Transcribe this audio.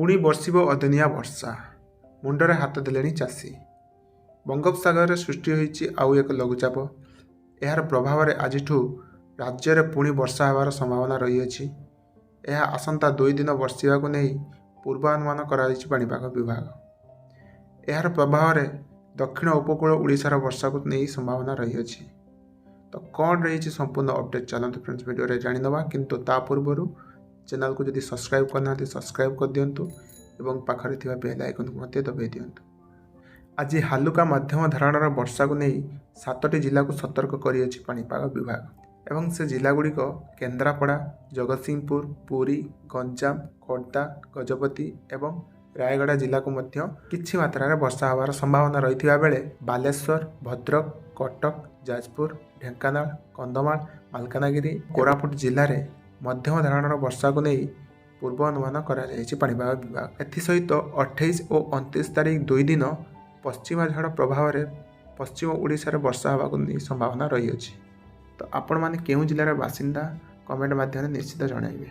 पुणी बर्षिब अदिनिया वर्षा मुंडरे हाथ देलेनी चाषी। बंगोपसागर सृष्टि होईची आउ एक लघुचाप। यार प्रभाव में आज राज्य में पुणी वर्षा होवार संभावना रही अछि। यह आसंता 2 दिन वर्षिबा को नहीं पूर्वानुमान कराइछि पाणीपाग विभाग। यार प्रभाव में दक्षिण उपकूल ओडिशार वर्षा को नहीं संभावना रही अछि। तो कौन रही संपूर्ण अपडेट चलते फ्रेंड्स वीडियो रे जानि नबा, किंतु ता पूर्व चैनल को जदि सब्सक्राइब करना सब्सक्राइब कर दियंतु एवं पाखरे थिबा बेल आइकन को मते दबाई दियंतु। आज हालुका मध्यम धरणर वर्षा को नहीं 7टी जिला को सतर्क करी अछि पाणीपाग विभाग एवं से जिला गुड़िक केन्द्रापड़ा, जगतसिंहपुर, पुरी, गंजाम, खोर्धा, गजपति एवं रायगड़ा जिला को मध्य किछि मात्रा वर्षा होवार संभावना रही बेले बालेश्वर, भद्रक, कटक, जाजपुर, ढेंकानाल, कंधमाल, मालकानगिरी, कोरापुट जिले में मध्यम धरणर वर्षा को नहीं पूर्व अनुमान पाणीपाग विभाग। एसत 28 और 29 तारीख 2 दिन पश्चिमा झाड़ प्रभाव में पश्चिम ओडिशा रे वर्षा होगा नहीं संभावना रही अछि। तो आपण माने केउं जिलार बासिंदा कमेंट माध्यम निश्चित जणाइबे।